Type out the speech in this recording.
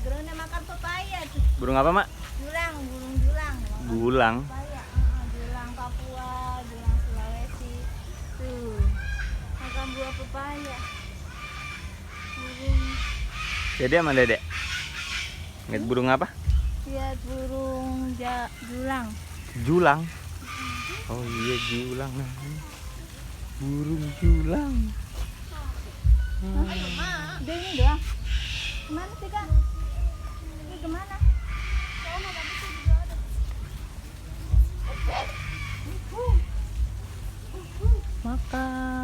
backgroundnya makan pepaya tuh. Burung apa, Mak? Julang, burung julang. Gulang. Pepaya, julang Papua, julang Sulawesi. Tuh, makan buah pepaya. Burung. Dede sama Dedek? Lihat burung apa? Lihat burung julang. Julang. Oh iya, julang. Burung julang. Udah ini doang. Kemana sih, Kak? Ini kemana? Makan.